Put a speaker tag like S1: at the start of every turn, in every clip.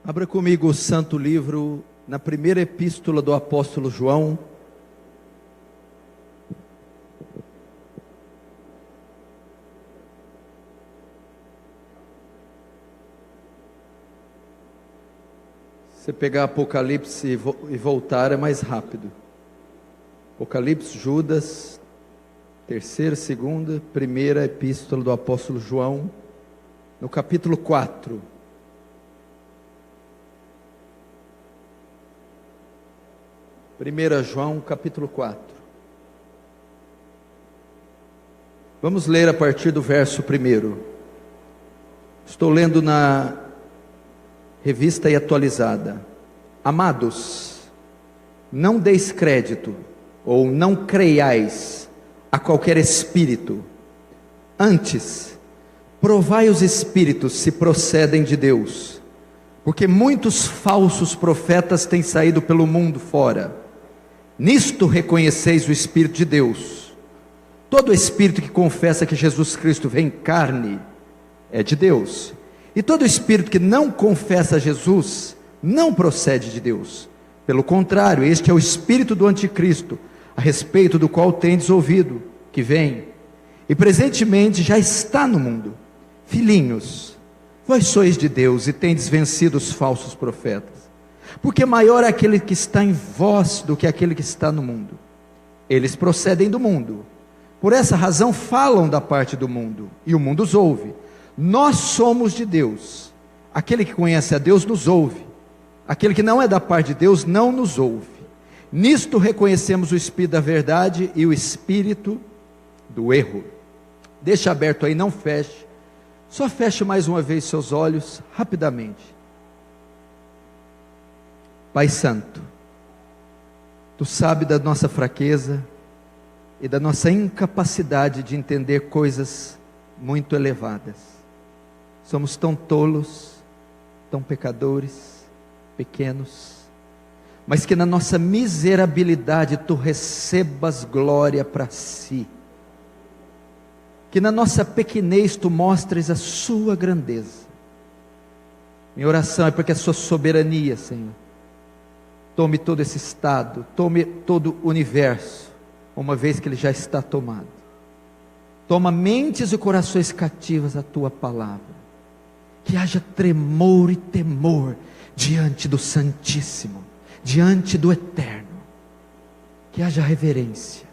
S1: Abra comigo o santo livro, na primeira epístola do apóstolo João. Se pegar Apocalipse e voltar é mais rápido. Apocalipse, Judas, terceira, segunda, primeira epístola do apóstolo João, no capítulo 4. Primeira João, capítulo 4. Vamos ler a partir do verso 1. Estou lendo na Revista e Atualizada. Amados, não deis crédito, ou não creiais a qualquer espírito. Antes, provai os espíritos se procedem de Deus, porque muitos falsos profetas têm saído pelo mundo fora. Nisto reconheceis o Espírito de Deus. Todo espírito que confessa que Jesus Cristo vem em carne é de Deus. E todo espírito que não confessa Jesus não procede de Deus. Pelo contrário, este é o espírito do anticristo, a respeito do qual tendes ouvido, que vem, e presentemente já está no mundo. Filhinhos, vós sois de Deus e tendes vencido os falsos profetas, porque maior é aquele que está em vós do que aquele que está no mundo. Eles procedem do mundo, por essa razão falam da parte do mundo, e o mundo os ouve. Nós somos de Deus. Aquele que conhece a Deus nos ouve. Aquele que não é da parte de Deus não nos ouve. Nisto reconhecemos o espírito da verdade e o espírito do erro. Deixa aberto aí, não feche. Só feche mais uma vez seus olhos, rapidamente. Pai Santo, Tu sabes da nossa fraqueza e da nossa incapacidade de entender coisas muito elevadas. Somos tão tolos, tão pecadores, pequenos, mas que na nossa miserabilidade Tu recebas glória para si, que na nossa pequenez Tu mostres a Sua grandeza. Minha oração é para que a Sua soberania, Senhor, tome todo esse estado, tome todo o universo, uma vez que ele já está tomado. Toma mentes e corações cativas à Tua palavra. Que haja tremor e temor diante do Santíssimo, diante do Eterno. Que haja reverência.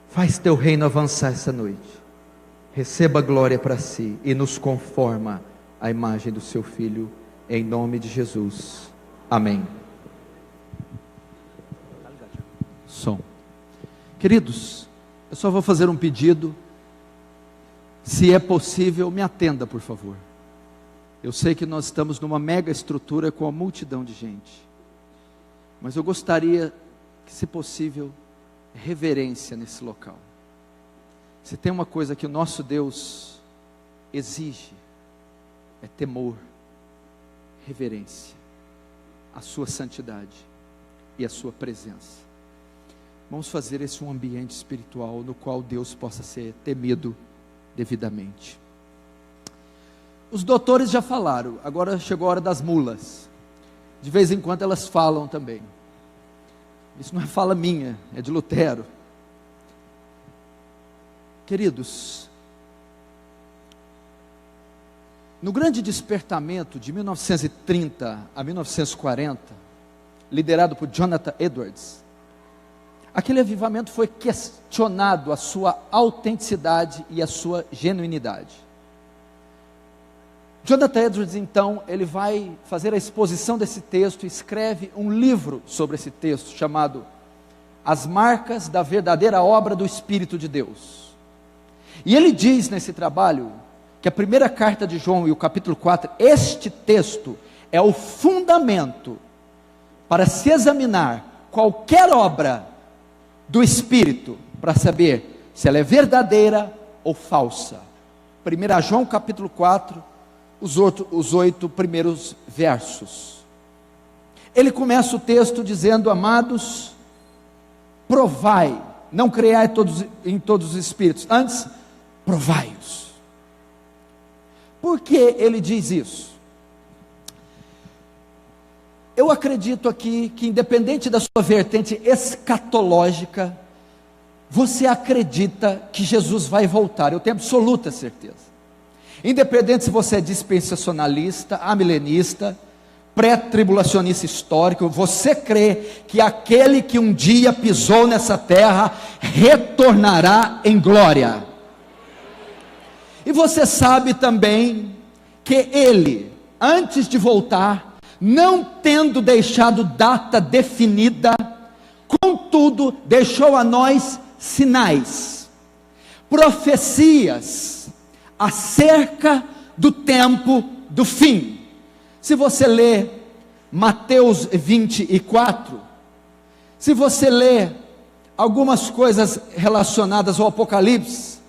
S1: Faz Teu reino avançar essa noite. Receba a glória para si e nos conforma à imagem do Seu Filho, em nome de Jesus. Amém. Som. Queridos, eu só vou fazer um pedido. Se é possível, me atenda, por favor. Eu sei que nós estamos numa mega estrutura com uma multidão de gente, mas eu gostaria que, se possível, reverência nesse local. Se tem uma coisa que o nosso Deus exige, é temor, reverência, a Sua santidade e a Sua presença. Vamos fazer esse um ambiente espiritual no qual Deus possa ser temido devidamente. Os doutores já falaram, agora chegou a hora das mulas. De vez em quando elas falam também. Isso não é fala minha, é de Lutero. Queridos, no grande despertamento de 1930 a 1940, liderado por Jonathan Edwards, aquele avivamento foi questionado a sua autenticidade e a sua genuinidade. Jonathan Edwards, então, ele vai fazer a exposição desse texto e escreve um livro sobre esse texto, chamado As Marcas da Verdadeira Obra do Espírito de Deus. E ele diz nesse trabalho, que a primeira carta de João e o capítulo 4, este texto é o fundamento para se examinar qualquer obra do Espírito, para saber se ela é verdadeira ou falsa. 1 João capítulo 4, os 8 primeiros versos. Ele começa o texto dizendo: amados, provai, não creiai em todos os espíritos, antes provai-os. Por que ele diz isso? eu acredito aqui que, independente da sua vertente escatológica, você acredita que Jesus vai voltar. Eu tenho absoluta certeza. Independente se você é dispensacionalista, amilenista, pré-tribulacionista histórico, você crê que aquele que um dia pisou nessa terra retornará em glória. E você sabe também que ele, antes de voltar, não tendo deixado data definida, contudo, deixou a nós sinais, profecias acerca do tempo do fim. Se você lê Mateus 24, se você lê algumas coisas relacionadas ao Apocalipse,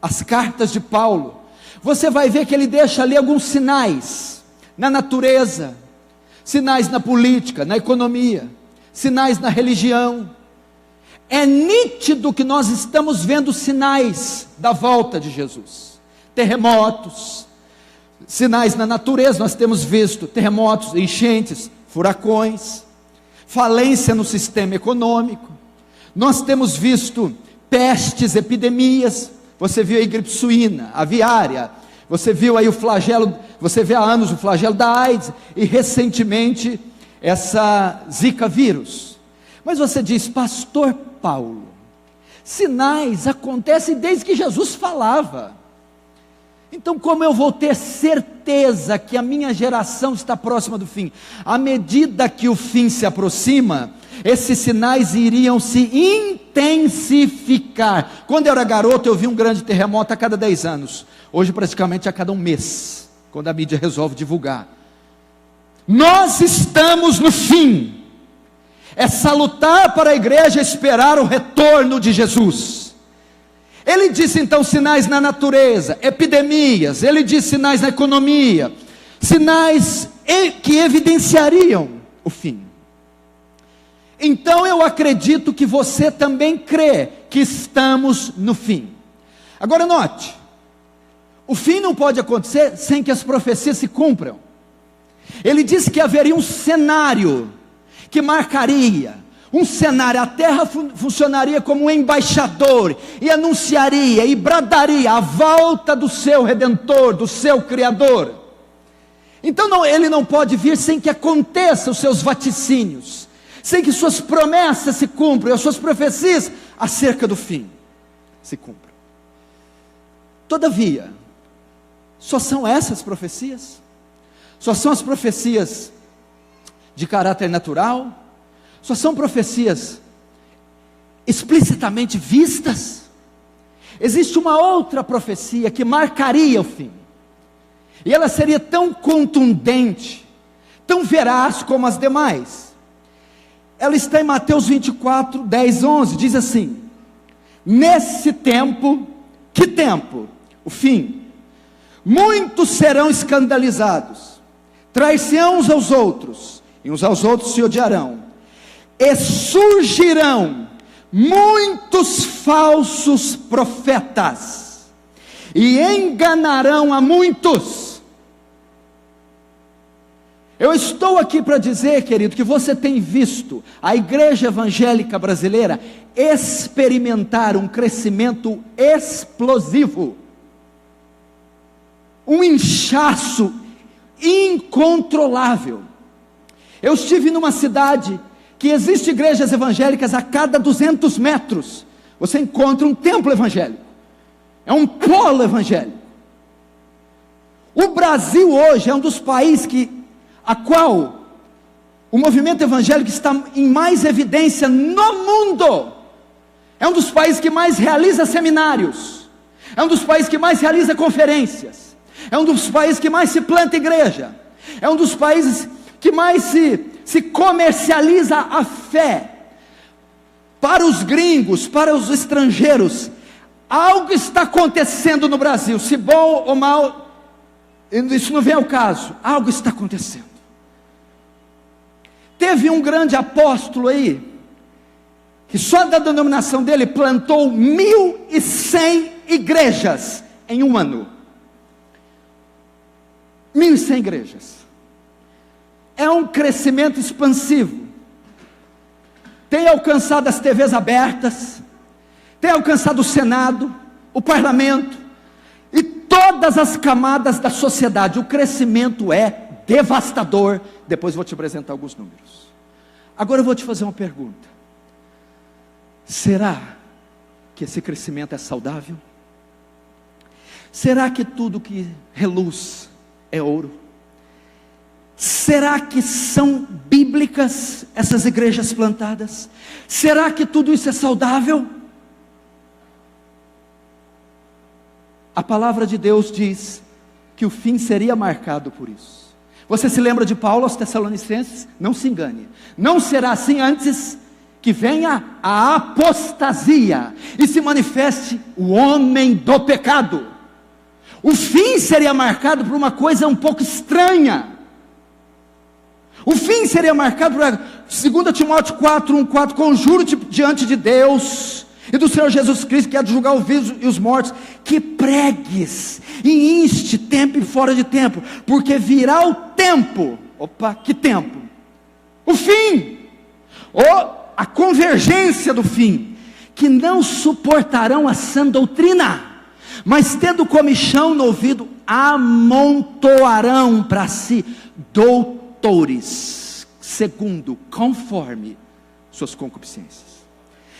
S1: as cartas de Paulo, você vai ver que ele deixa ali alguns sinais na natureza, sinais na política, na economia, sinais na religião. É nítido que nós estamos vendo sinais da volta de Jesus. Terremotos, sinais na natureza, nós temos visto terremotos, enchentes, furacões, falência no sistema econômico. Nós temos visto pestes, epidemias. Você viu aí gripe suína, aviária. Você viu aí o flagelo, você vê há anos o flagelo da AIDS, e recentemente essa Zika vírus. Mas você diz, pastor Paulo, sinais acontecem desde que Jesus falava. Então como eu vou ter certeza que a minha geração está próxima do fim? À medida que o fim se aproxima, esses sinais iriam se intensificar. Quando eu era garoto, eu vi um grande terremoto a cada 10 anos. Hoje praticamente a cada um mês, quando a mídia resolve divulgar. Nós estamos no fim. É salutar para a igreja esperar o retorno de Jesus. Ele disse então sinais na natureza, epidemias, ele disse sinais na economia, sinais que evidenciariam o fim. Então eu acredito que você também crê que estamos no fim. Agora note, o fim não pode acontecer sem que as profecias se cumpram. Ele disse que haveria um cenário que marcaria, um cenário, a terra funcionaria como um embaixador, e anunciaria, e bradaria a volta do seu Redentor, do seu Criador. Então ele não pode vir sem que aconteçam os seus vaticínios, sem que suas promessas se cumpram, as suas profecias acerca do fim se cumpram. Todavia, só são essas profecias? Só são as profecias de caráter natural? Só são profecias explicitamente vistas? Existe uma outra profecia que marcaria o fim, e ela seria tão contundente, tão veraz como as demais. Ela está em Mateus 24, 10, 11, diz assim: nesse tempo, que tempo? O fim. Muitos serão escandalizados, trair-se-ão uns aos outros, e uns aos outros se odiarão. E surgirão muitos falsos profetas, e enganarão a muitos. Eu estou aqui para dizer, querido, que você tem visto a igreja evangélica brasileira experimentar um crescimento explosivo, um inchaço incontrolável. Eu estive numa cidade que existe igrejas evangélicas a cada 200 metros, você encontra um templo evangélico, é um polo evangélico. O Brasil hoje é um dos países a qual o movimento evangélico está em mais evidência no mundo. É um dos países que mais realiza seminários, é um dos países que mais realiza conferências, é um dos países que mais se planta igreja, é um dos países que mais se comercializa a fé. Para os gringos, para os estrangeiros, algo está acontecendo no Brasil, se bom ou mal, isso não vem ao caso, algo está acontecendo. Teve um grande apóstolo aí, que só da denominação dele plantou 1.100 igrejas em um ano. 1.100 igrejas.
S2: é um crescimento expansivo. Tem alcançado as TVs abertas, tem alcançado o Senado, o parlamento e todas as camadas da sociedade. O crescimento é devastador. Depois vou te apresentar alguns números. Agora eu vou te fazer uma pergunta: será que esse crescimento é saudável? Será que tudo que reluz é ouro? Será que são bíblicas essas igrejas plantadas? Será que tudo isso é saudável? A palavra de Deus diz que o fim seria marcado por isso. Você se lembra de Paulo aos Tessalonicenses? Não se engane, não será assim antes que venha a apostasia e se manifeste o homem do pecado. O fim seria marcado por uma coisa um pouco estranha. O fim seria marcado por 2 Timóteo 4:1-4, conjuro-te diante de Deus e do Senhor Jesus Cristo, que há de julgar os vivos e os mortos, que pregues e inste tempo e fora de tempo, porque virá o tempo. Opa, que tempo? O fim, ou a convergência do fim, que não suportarão a sã doutrina, mas tendo comichão no ouvido, amontoarão para si doutores, segundo, conforme suas concupiscências.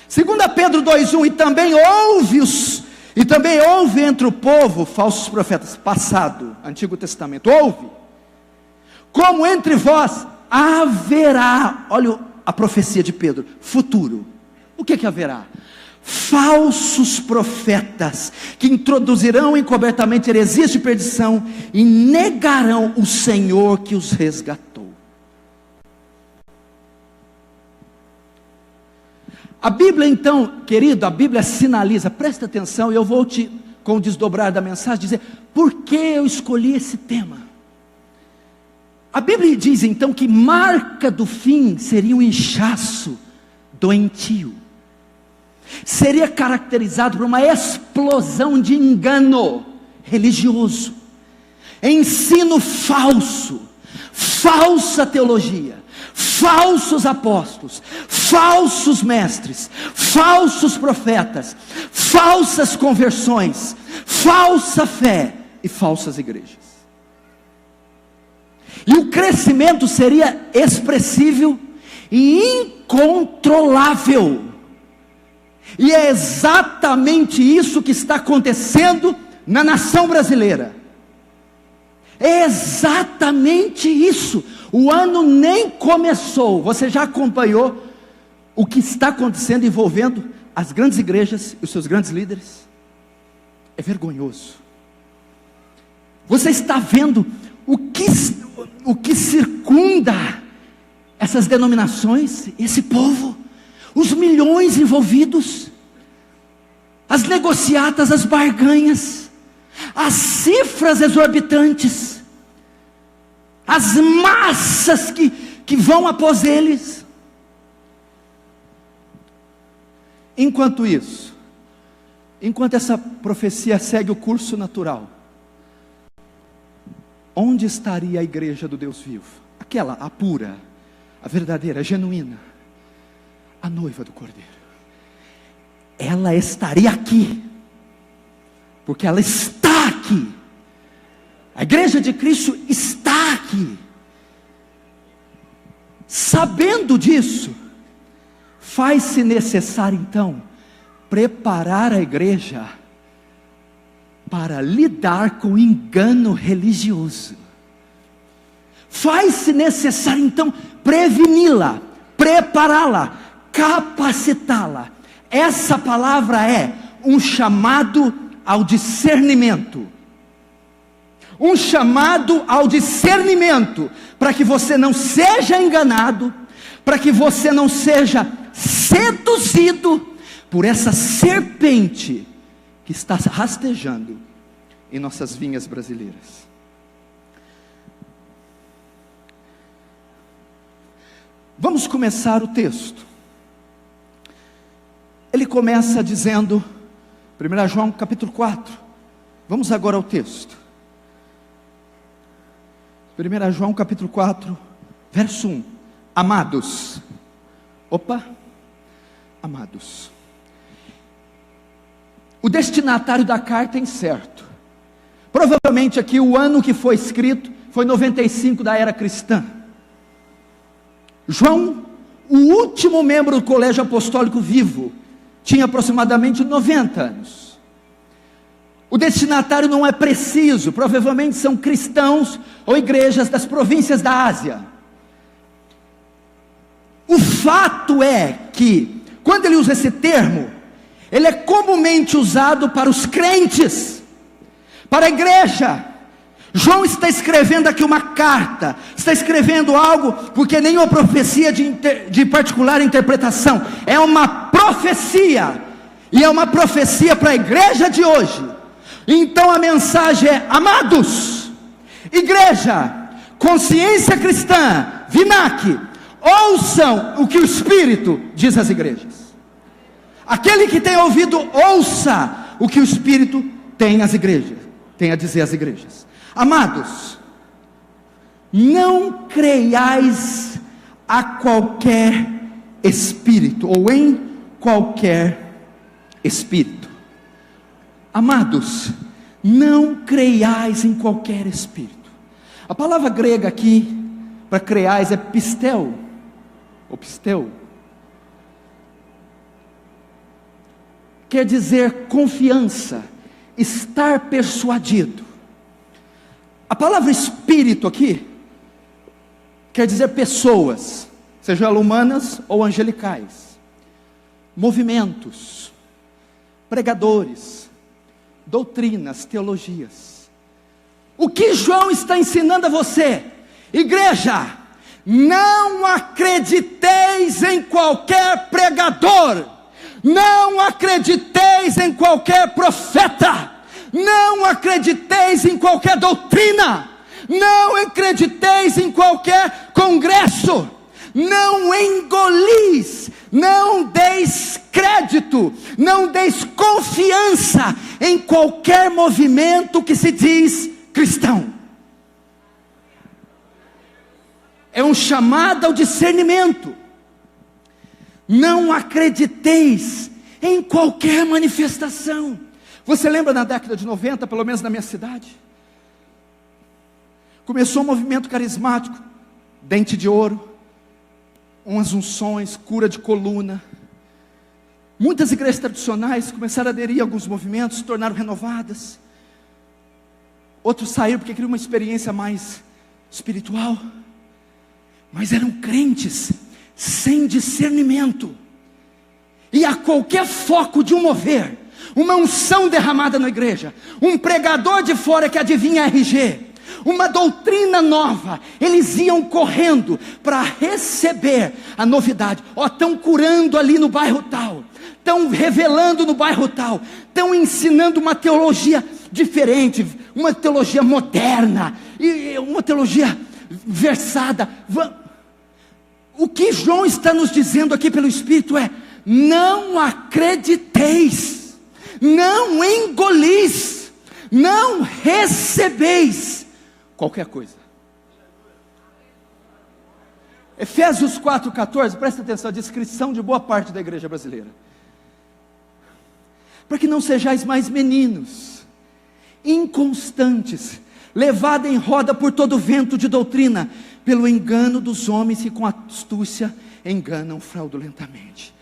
S2: 2 Pedro 2:1, e também houve entre o povo falsos profetas, passado, Antigo Testamento, houve, como entre vós haverá, olha a profecia de Pedro, futuro. O que haverá? Falsos profetas, que introduzirão encobertamente heresias de perdição, e negarão o Senhor que os resgatou. A Bíblia então, querido, a Bíblia sinaliza, presta atenção, e eu vou com o desdobrar da mensagem, dizer, por que eu escolhi esse tema? A Bíblia diz então que marca do fim seria um inchaço doentio. Seria caracterizado por uma explosão de engano religioso, ensino falso, falsa teologia, falsos apóstolos, falsos mestres, falsos profetas, falsas conversões, falsa fé e falsas igrejas. E o crescimento seria expressivo e incontrolável. E é exatamente isso que está acontecendo na nação brasileira. É exatamente isso. O ano nem começou. Você já acompanhou o que está acontecendo envolvendo as grandes igrejas e os seus grandes líderes? É vergonhoso. Você está vendo o que circunda essas denominações, esse povo, os milhões envolvidos, as negociatas, as barganhas, as cifras exorbitantes, as massas que vão após eles. Enquanto isso, enquanto essa profecia segue o curso natural, onde estaria a igreja do Deus vivo? Aquela, a pura, a verdadeira, a genuína, a noiva do Cordeiro. Ela estaria aqui, porque ela está aqui. A igreja de Cristo está aqui. Sabendo disso, faz-se necessário então preparar a igreja para lidar com o engano religioso. Faz-se necessário então preveni-la, prepará-la, capacitá-la. Essa palavra é um chamado ao discernimento. Um chamado ao discernimento, para que você não seja enganado, para que você não seja seduzido por essa serpente que está rastejando em nossas vinhas brasileiras. Vamos começar o texto. Ele começa dizendo, 1 João capítulo 4, vamos agora ao texto. 1 João capítulo 4, Verso 1, amados. Amados. O destinatário da carta é incerto. Provavelmente aqui o ano que foi escrito foi 95 da era cristã. João, o último membro do colégio apostólico vivo, tinha aproximadamente 90 anos. O destinatário não é preciso, provavelmente são cristãos ou igrejas das províncias da Ásia. O fato é que, quando ele usa esse termo, ele é comumente usado para os crentes, para a igreja. João está escrevendo aqui uma carta, está escrevendo algo, porque nenhuma profecia de particular interpretação, é uma profecia, e é uma profecia para a igreja de hoje. Então a mensagem é: amados, igreja, consciência cristã, VINAC, ouçam o que o Espírito diz às igrejas. Aquele que tem ouvido, ouça o que o Espírito tem a dizer às igrejas. Amados, não creiais a qualquer espírito, ou em qualquer espírito. Amados, não creiais em qualquer espírito. A palavra grega aqui para creiais é pistel, ou pistel. Quer dizer confiança, estar persuadido. A palavra espírito aqui quer dizer pessoas, sejam elas humanas ou angelicais, movimentos, pregadores, doutrinas, teologias. O que João está ensinando a você, igreja? Não acrediteis em qualquer pregador, não acrediteis em qualquer profeta, não acrediteis em qualquer doutrina, não acrediteis em qualquer congresso, não engolis, não deis crédito, não deis confiança em qualquer movimento que se diz cristão. É um chamado ao discernimento. Não acrediteis em qualquer manifestação. Você lembra na década de 90, pelo menos na minha cidade? Começou um movimento carismático, dente de ouro, umas unções, cura de coluna. Muitas igrejas tradicionais começaram a aderir a alguns movimentos, se tornaram renovadas. Outros saíram porque queriam uma experiência mais espiritual. Mas eram crentes sem discernimento. E a qualquer foco de um mover, uma unção derramada na igreja, um pregador de fora que adivinha RG, uma doutrina nova, eles iam correndo para receber a novidade. Estão curando ali no bairro tal, estão revelando no bairro tal, estão ensinando uma teologia diferente, uma teologia moderna, e uma teologia versada. O que João está nos dizendo aqui pelo Espírito é: não acrediteis, não engolis, não recebeis qualquer coisa. Efésios 4,14, presta atenção, a descrição de boa parte da igreja brasileira. Para que não sejais mais meninos, inconstantes, levados em roda por todo vento de doutrina, pelo engano dos homens que com astúcia enganam fraudulentamente.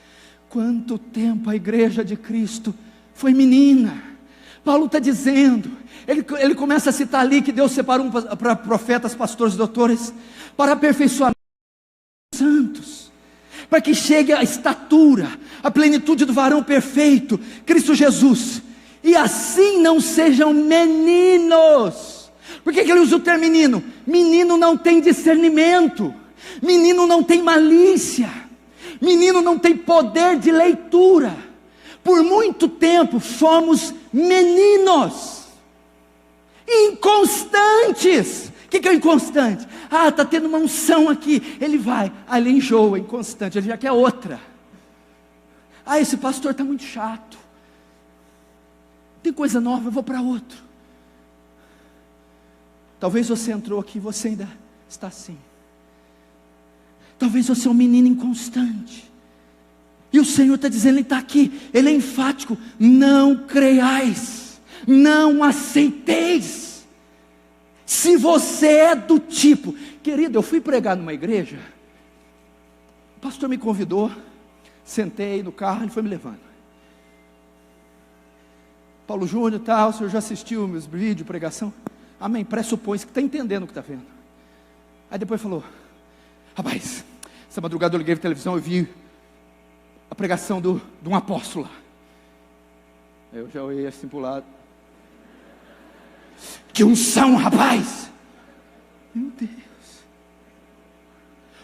S2: Quanto tempo a igreja de Cristo foi menina. Paulo está dizendo, ele começa a citar ali que Deus separou para profetas, pastores, doutores, para aperfeiçoar santos, para que chegue a estatura, a plenitude do varão perfeito, Cristo Jesus, e assim não sejam meninos. Por que ele usa o termo menino? Menino não tem discernimento, menino não tem malícia, menino não tem poder de leitura. Por muito tempo fomos meninos, inconstantes. O que é inconstante? Está tendo uma unção aqui, ele vai, ele enjoa, inconstante, ele já quer outra. Esse pastor está muito chato, tem coisa nova, eu vou para outro. Talvez você entrou aqui e você ainda está assim. Talvez você é um menino inconstante. E o Senhor está dizendo, Ele está aqui, Ele é enfático: não creiais, não aceiteis. Se você é do tipo, querido, eu fui pregar numa igreja, o pastor me convidou, sentei no carro, ele foi me levando. Paulo Júnior e tal, o senhor já assistiu meus vídeos de pregação? Amém, pressupõe que está entendendo o que está vendo. Aí depois falou: rapaz, essa madrugada eu liguei na televisão e vi a pregação de um apóstolo lá. Eu já olhei assim para o lado. Que unção, rapaz! Meu Deus!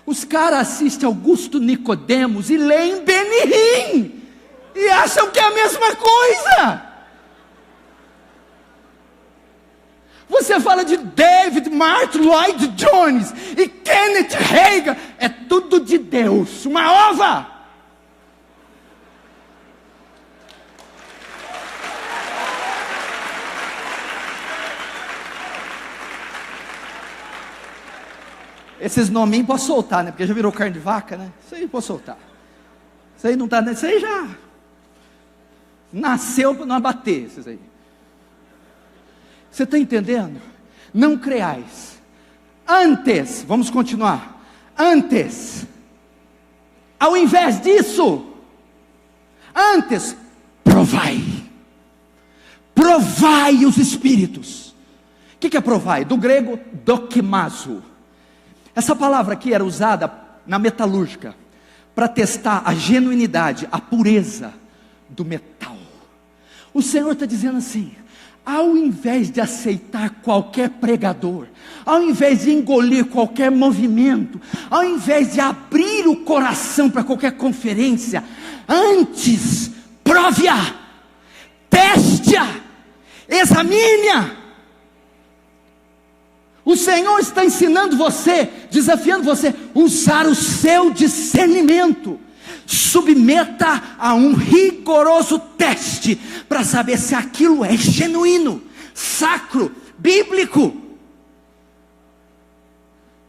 S2: Os caras assistem Augusto Nicodemos e leem Benihim e acham que é a mesma coisa. Você fala de David, Martin Lloyd Jones e Kenneth Hagin, é tudo de Deus, uma ova. Esses nominhos posso soltar, né? Porque já virou carne de vaca, né? Isso aí posso soltar. Isso aí não está, isso aí já nasceu para não abater, esses aí. Você está entendendo? Não creais. Antes, vamos continuar. Antes, ao invés disso, antes, provai. Provai os espíritos. O que é provai? Do grego, dokimazo. Essa palavra aqui era usada na metalúrgica para testar a genuinidade, a pureza do metal. O Senhor está dizendo assim: ao invés de aceitar qualquer pregador, ao invés de engolir qualquer movimento, ao invés de abrir o coração para qualquer conferência, antes, prove-a, teste-a, examine-a. O Senhor está ensinando você, desafiando você, usar o seu discernimento. Submeta a um rigoroso teste, para saber se aquilo é genuíno, sacro, bíblico.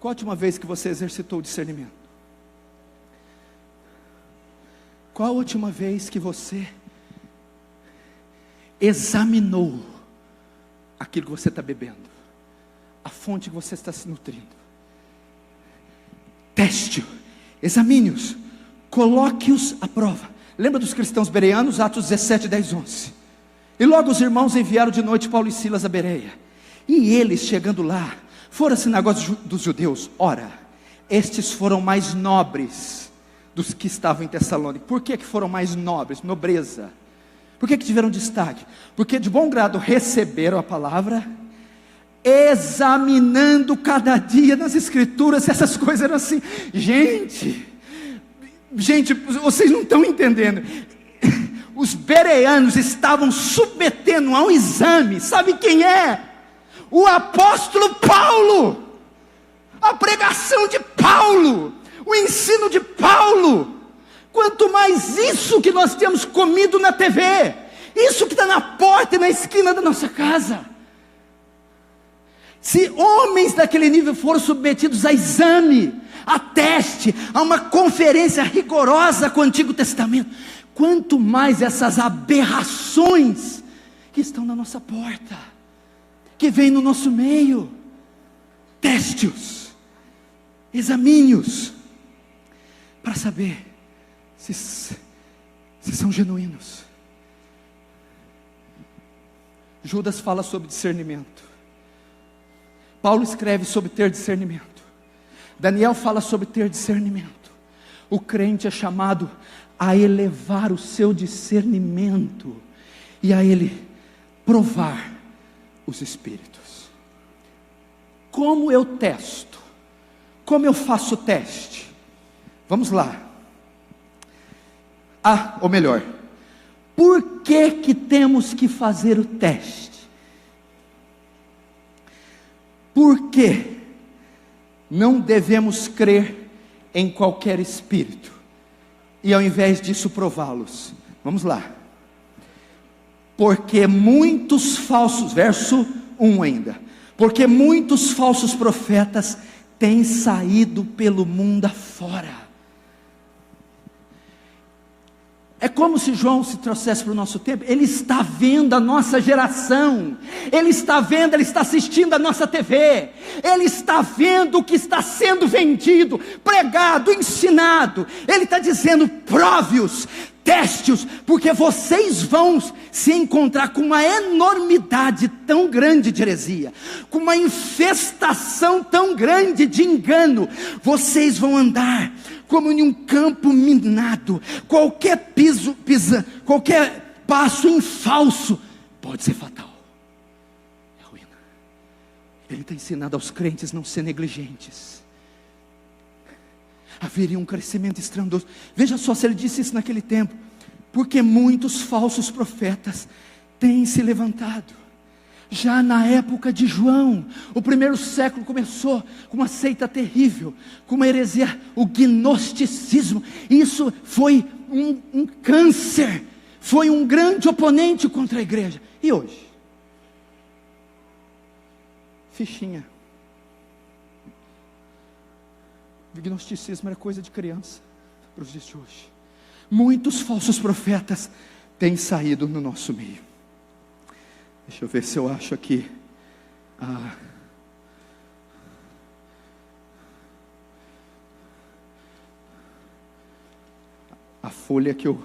S2: Qual a última vez que você exercitou o discernimento? Qual a última vez que você examinou aquilo que você está bebendo? A fonte que você está se nutrindo? Teste-o, examine-os, coloque-os à prova. Lembra dos cristãos bereanos, Atos 17, 10, 11. E logo os irmãos enviaram de noite Paulo e Silas a Bereia. E eles, chegando lá, foram à sinagoga dos judeus. Ora, estes foram mais nobres dos que estavam em Tessalônica. Por que foram mais nobres? Nobreza. Por que tiveram destaque? Porque de bom grado receberam a palavra, examinando cada dia nas escrituras. Essas coisas eram assim. Gente, vocês não estão entendendo. Os bereanos estavam submetendo a um exame. Sabe quem é? O apóstolo Paulo, a pregação de Paulo, o ensino de Paulo. Quanto mais isso que nós temos comido na TV, isso que está na porta e na esquina da nossa casa. Se homens daquele nível foram submetidos a exame, a teste, a uma conferência rigorosa com o Antigo Testamento, quanto mais essas aberrações que estão na nossa porta, que vêm no nosso meio. Teste-os, examine-os, para saber se são genuínos. Judas fala sobre discernimento. Paulo escreve sobre ter discernimento. Daniel fala sobre ter discernimento. O crente é chamado a elevar o seu discernimento e a ele provar os espíritos. Como eu testo? Como eu faço o teste? Vamos lá. Ou melhor, por que temos que fazer o teste? Por que não devemos crer em qualquer espírito e ao invés disso prová-los? Vamos lá. Porque muitos falsos, verso 1 ainda, porque muitos falsos profetas tem saído pelo mundo afora. É como se João se trouxesse para o nosso tempo. Ele está vendo a nossa geração, ele está vendo, ele está assistindo a nossa TV, ele está vendo o que está sendo vendido, pregado, ensinado. Ele está dizendo: prove-os, teste-os, porque vocês vão se encontrar com uma enormidade tão grande de heresia, com uma infestação tão grande de engano. Vocês vão andar como em um campo minado. Qualquer qualquer passo em falso pode ser fatal, é ruína. Ele está ensinando aos crentes não ser negligentes. Haveria um crescimento estrondoso. Veja só se ele disse isso naquele tempo: porque muitos falsos profetas têm se levantado. Já na época de João, o primeiro século começou com uma seita terrível, com uma heresia, o gnosticismo. Isso foi um câncer, foi um grande oponente contra a igreja. E hoje? Fichinha. O gnosticismo era coisa de criança para os dias de hoje. Muitos falsos profetas têm saído no nosso meio. Deixa eu ver se eu acho aqui. A folha que eu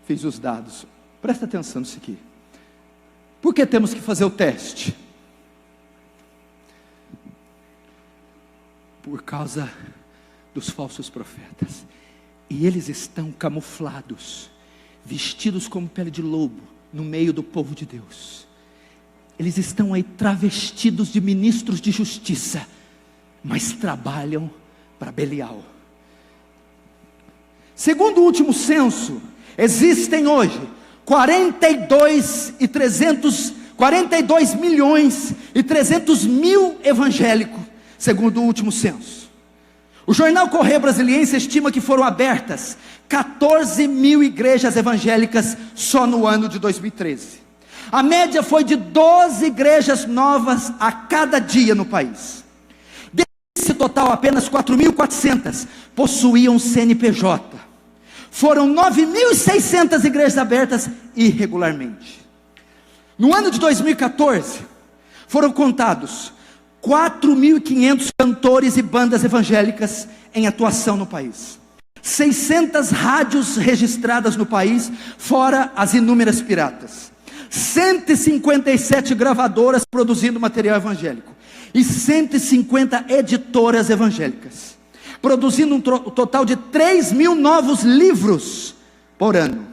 S2: fiz os dados. Presta atenção nisso aqui. Por que temos que fazer o teste? Por causa dos falsos profetas. E eles estão camuflados, vestidos como pele de lobo, no meio do povo de Deus. Eles estão aí travestidos de ministros de justiça, mas trabalham para Belial. Segundo o último censo, existem hoje 42 milhões e 300 mil evangélicos, segundo o último censo. O jornal Correio Brasiliense estima que foram abertas 14 mil igrejas evangélicas só no ano de 2013. A média foi de 12 igrejas novas a cada dia no país. Desse total, apenas 4.400 possuíam CNPJ. Foram 9.600 igrejas abertas irregularmente. No ano de 2014, foram contados 4.500 cantores e bandas evangélicas em atuação no país. 600 rádios registradas no país, fora as inúmeras piratas. 157 gravadoras produzindo material evangélico. E 150 editoras evangélicas, produzindo um total de 3.000 novos livros por ano.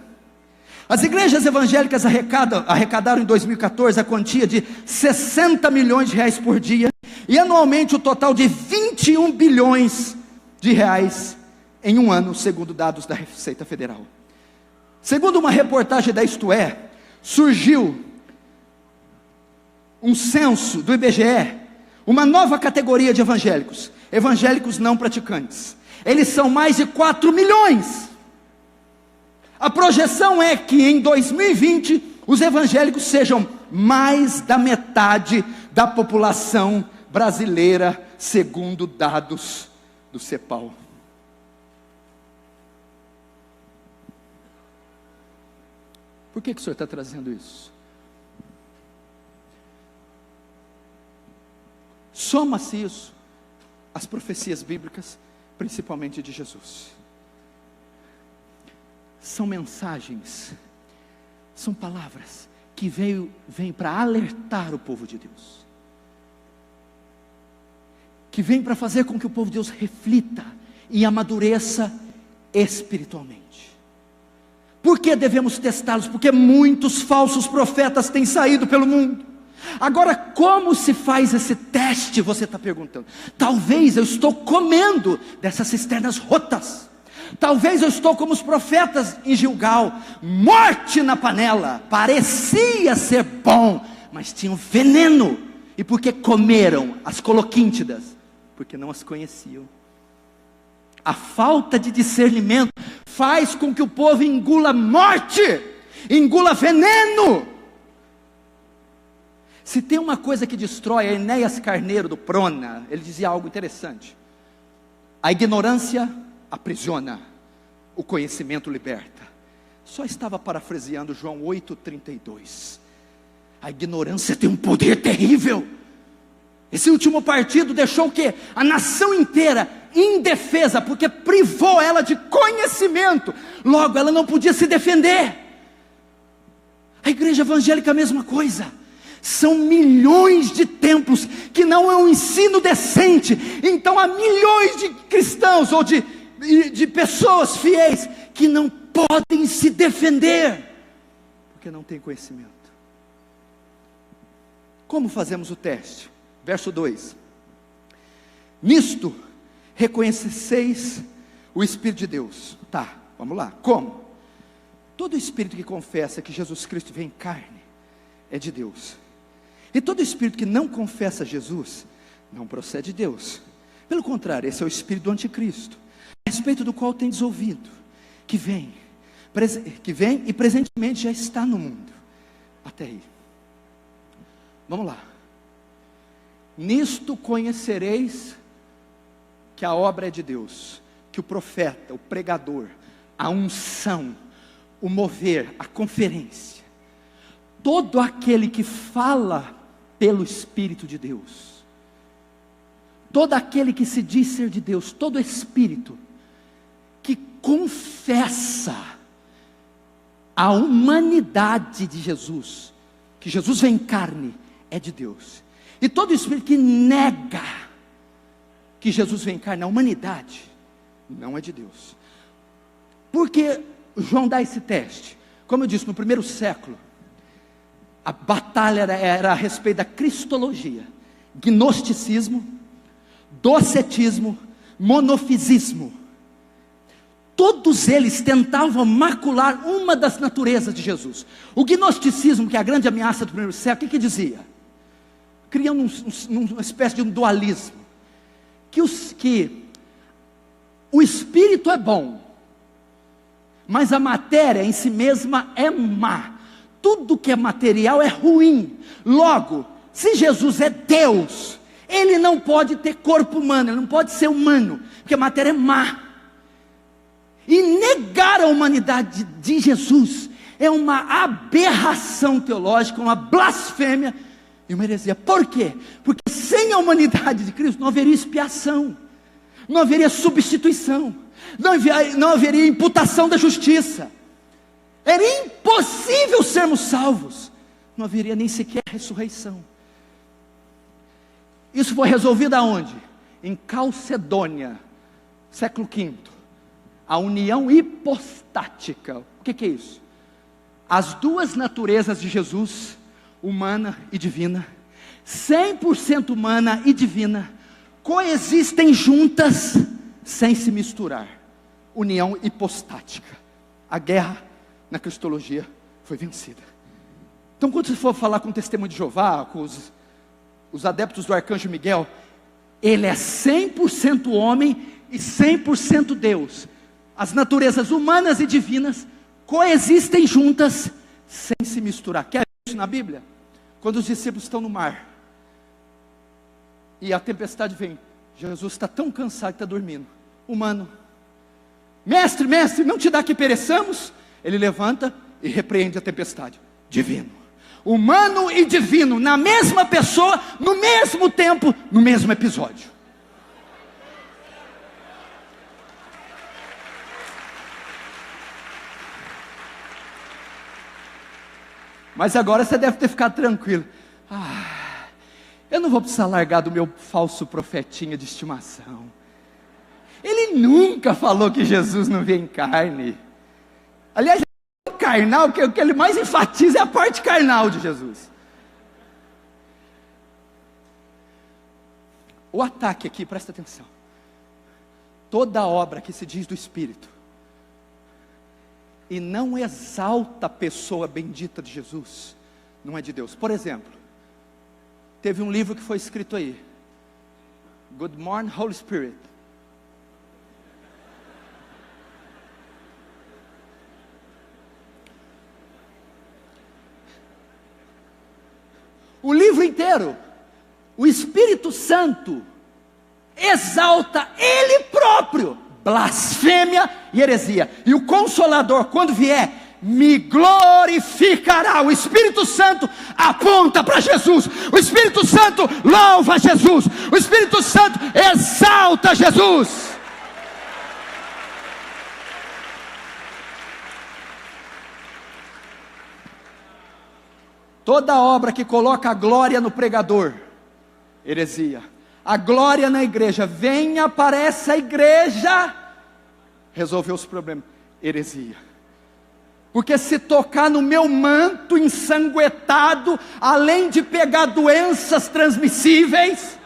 S2: As igrejas evangélicas arrecadaram em 2014 a quantia de 60 milhões de reais por dia, e anualmente o total de 21 bilhões de reais em um ano, segundo dados da Receita Federal. Segundo uma reportagem da Isto É, surgiu um censo do IBGE, uma nova categoria de evangélicos, evangélicos não praticantes. Eles são mais de 4 milhões. A projeção é que em 2020 os evangélicos sejam mais da metade da população brasileira, segundo dados do CEPAL. Por que o senhor está trazendo isso? Soma-se isso às profecias bíblicas, principalmente de Jesus. São mensagens, são palavras que vêm para alertar o povo de Deus, que vêm para fazer com que o povo de Deus reflita e amadureça espiritualmente. Por que devemos testá-los? Porque muitos falsos profetas têm saído pelo mundo. Agora, como se faz esse teste? Você está perguntando. Talvez eu estou comendo dessas cisternas rotas. Talvez eu estou como os profetas em Gilgal, morte na panela. Parecia ser bom, mas tinham veneno. E por que comeram as coloquíntidas? Porque não as conheciam. A falta de discernimento faz com que o povo engula morte, engula veneno. Se tem uma coisa que destrói, a Enéas Carneiro do Prona, ele dizia algo interessante. A ignorância aprisiona, o conhecimento liberta. Só estava parafraseando João 8,32. A ignorância tem um poder terrível. Esse último partido deixou o quê? A nação inteira indefesa, porque privou ela de conhecimento. Logo, ela não podia se defender. A igreja evangélica é a mesma coisa. São milhões de templos que não é um ensino decente. Então há milhões de cristãos ou de pessoas fiéis que não podem se defender, porque não têm conhecimento. Como fazemos o teste? Verso 2: nisto reconheceis o Espírito de Deus. Tá, vamos lá. Como? Todo espírito que confessa que Jesus Cristo veio em carne é de Deus. E todo espírito que não confessa Jesus não procede de Deus. Pelo contrário, esse é o espírito do anticristo, a respeito do qual tendes ouvido, que vem e presentemente já está no mundo. Até aí. Vamos lá. Nisto conhecereis que a obra é de Deus, que o profeta, o pregador, a unção, o mover, a conferência, todo aquele que fala pelo Espírito de Deus, todo aquele que se diz ser de Deus, todo espírito que confessa a humanidade de Jesus, que Jesus vem em carne, é de Deus. E todo espírito que nega que Jesus vem em carne, a humanidade, não é de Deus. Por que João dá esse teste? Como eu disse, no primeiro século, a batalha era a respeito da cristologia, gnosticismo, docetismo, monofisismo. Todos eles tentavam macular uma das naturezas de Jesus. O gnosticismo, que é a grande ameaça do primeiro século, o que dizia? Criando uma espécie de um dualismo, que o espírito é bom, mas a matéria em si mesma é má. Tudo que é material é ruim. Logo, se Jesus é Deus, Ele não pode ter corpo humano, Ele não pode ser humano, porque a matéria é má. E negar a humanidade de Jesus é uma aberração teológica, uma blasfêmia e uma heresia. Por quê? Porque sem a humanidade de Cristo não haveria expiação, não haveria substituição, não haveria imputação da justiça. Era impossível sermos salvos, não haveria nem sequer ressurreição. Isso foi resolvido aonde? Em Calcedônia, século V. A união hipostática. O que é isso? As duas naturezas de Jesus, humana e divina, 100% humana e divina, coexistem juntas sem se misturar. União hipostática. A guerra na cristologia foi vencida. Então, quando você for falar com o testemunho de Jeová, com os adeptos do arcanjo Miguel, ele é 100% homem e 100% Deus. As naturezas humanas e divinas coexistem juntas sem se misturar. Quer ver isso na Bíblia? Quando os discípulos estão no mar e a tempestade vem, Jesus está tão cansado que está dormindo. Humano: mestre, não te dá que pereçamos? Ele levanta e repreende a tempestade. Divino, humano e divino, na mesma pessoa, no mesmo tempo, no mesmo episódio. Mas agora você deve ter ficado tranquilo. Eu não vou precisar largar do meu falso profetinha de estimação. Ele nunca falou que Jesus não veio em carne. Aliás, o carnal, o que ele mais enfatiza é a parte carnal de Jesus. O ataque aqui, presta atenção. Toda obra que se diz do Espírito e não exalta a pessoa bendita de Jesus, não é de Deus. Por exemplo, teve um livro que foi escrito aí, Good Morning Holy Spirit. O livro inteiro, o Espírito Santo, exalta Ele próprio, blasfêmia e heresia. E o Consolador, quando vier, me glorificará. O Espírito Santo aponta para Jesus, o Espírito Santo louva Jesus, o Espírito Santo exalta Jesus. Toda obra que coloca a glória no pregador, heresia. A glória na igreja, venha para essa igreja resolver os problemas, heresia. Porque se tocar no meu manto ensanguentado, além de pegar doenças transmissíveis,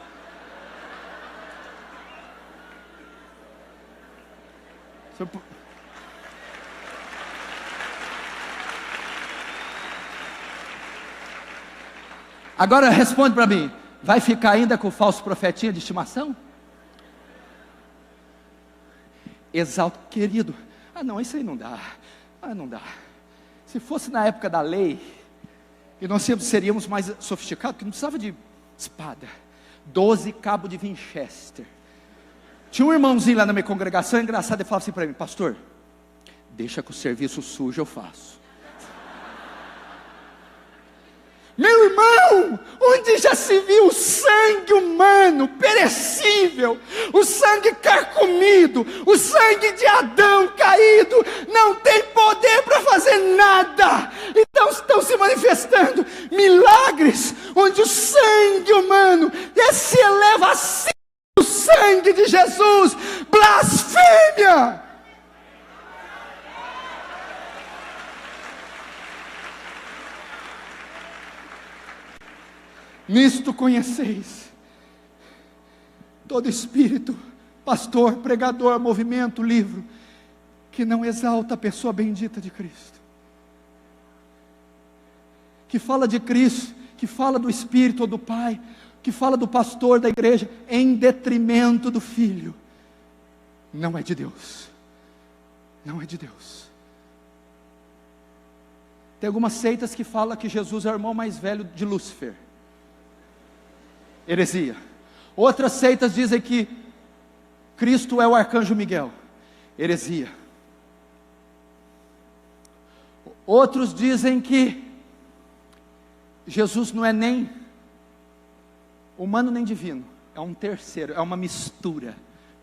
S2: agora responde para mim, vai ficar ainda com o falso profetinha de estimação? Exalta, querido, não, isso aí não dá, não dá. Se fosse na época da lei, e nós seríamos mais sofisticados, que não precisava de espada, 12 cabos de Winchester. Tinha um irmãozinho lá na minha congregação, engraçado, ele falava assim para mim, pastor, deixa que o serviço sujo eu faço. Meu irmão, onde já se viu o sangue humano, perecível, o sangue carcomido, o sangue de Adão caído, não tem poder para fazer nada. Então estão se manifestando milagres, onde o sangue humano se eleva acima do sangue de Jesus. Blasfêmia! Nisto conheceis todo espírito, pastor, pregador, movimento, livro, que não exalta a pessoa bendita de Cristo, que fala de Cristo, que fala do Espírito ou do Pai, que fala do pastor da igreja, em detrimento do Filho, não é de Deus, não é de Deus. Tem algumas seitas que falam que Jesus é o irmão mais velho de Lúcifer, heresia. Outras seitas dizem que Cristo é o arcanjo Miguel, heresia. Outros dizem que Jesus não é nem humano nem divino, é um terceiro, é uma mistura.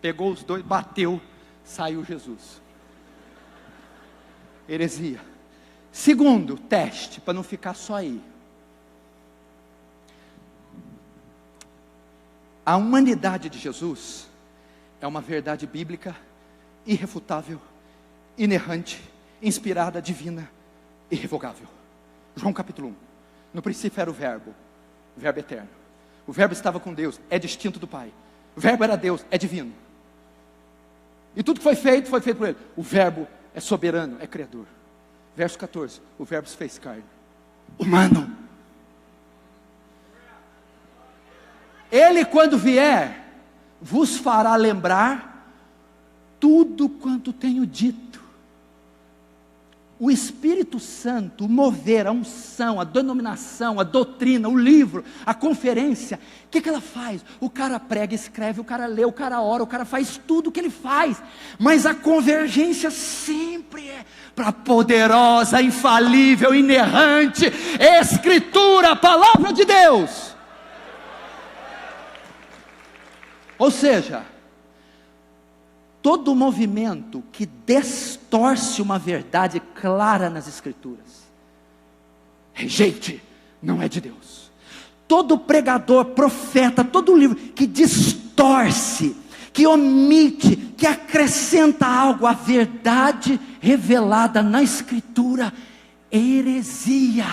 S2: Pegou os dois, bateu, saiu Jesus. Heresia. Segundo teste, para não ficar só aí. A humanidade de Jesus é uma verdade bíblica, irrefutável, inerrante, inspirada, divina, irrevogável. João capítulo 1. No princípio era o verbo eterno. O verbo estava com Deus, é distinto do Pai. O verbo era Deus, é divino. E tudo que foi feito por Ele. O verbo é soberano, é criador. Verso 14, o verbo se fez carne. Humano. Ele, quando vier, vos fará lembrar tudo quanto tenho dito. O Espírito Santo, o mover, a unção, a denominação, a doutrina, o livro, a conferência, o que ela faz? O cara prega, escreve, o cara lê, o cara ora, o cara faz tudo o que ele faz, mas a convergência sempre é para a poderosa, infalível, inerrante Escritura, a palavra de Deus. Ou seja, todo movimento que distorce uma verdade clara nas Escrituras, rejeite, não é de Deus. Todo pregador, profeta, todo livro que distorce, que omite, que acrescenta algo à verdade revelada na Escritura, heresia.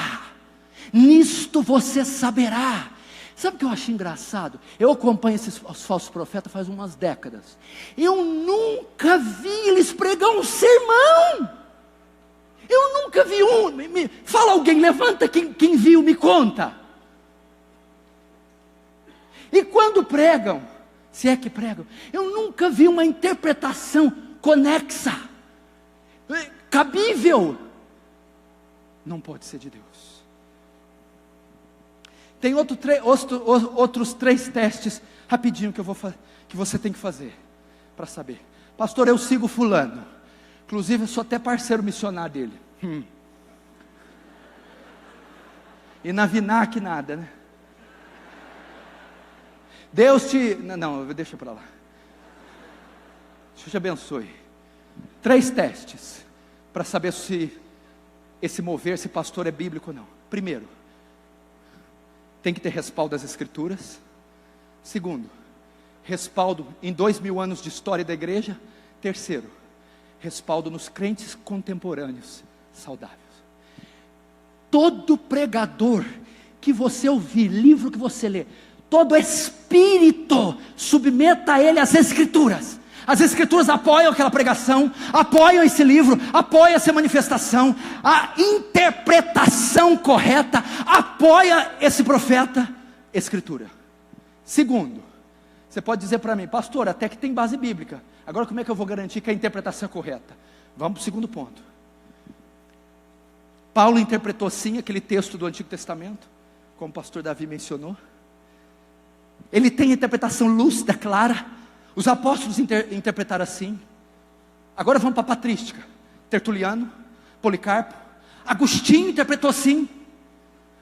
S2: Nisto você saberá. Sabe o que eu acho engraçado? Eu acompanho os falsos profetas faz umas décadas. Eu nunca vi eles pregar um sermão. Eu nunca vi um. Fala alguém, levanta quem viu, me conta. E quando pregam, se é que pregam, eu nunca vi uma interpretação conexa, cabível. Não pode ser de Deus. Tem outros 3 testes, rapidinho, que você tem que fazer, para saber. Pastor, eu sigo fulano, inclusive eu sou até parceiro missionário dele. E na Vinac nada, né? Deus te... Não, deixa para lá. Deus te abençoe. 3 testes, para saber se esse mover, se pastor é bíblico ou não. Primeiro, tem que ter respaldo das Escrituras. Segundo, respaldo em 2000 anos de história da igreja. Terceiro, respaldo nos crentes contemporâneos saudáveis. Todo pregador que você ouvir, livro que você lê, todo espírito, submeta a ele as Escrituras. As Escrituras apoiam aquela pregação, apoiam esse livro, apoiam essa manifestação. A interpretação correta apoia esse profeta. Escritura. Segundo, você pode dizer para mim, pastor, até que tem base bíblica, agora como é que eu vou garantir que a interpretação é correta? Vamos para o segundo ponto. Paulo interpretou sim aquele texto do Antigo Testamento, como o pastor Davi mencionou. Ele tem a interpretação lúcida, clara. Os apóstolos interpretaram assim. Agora vamos para a patrística. Tertuliano, Policarpo, Agostinho interpretou assim.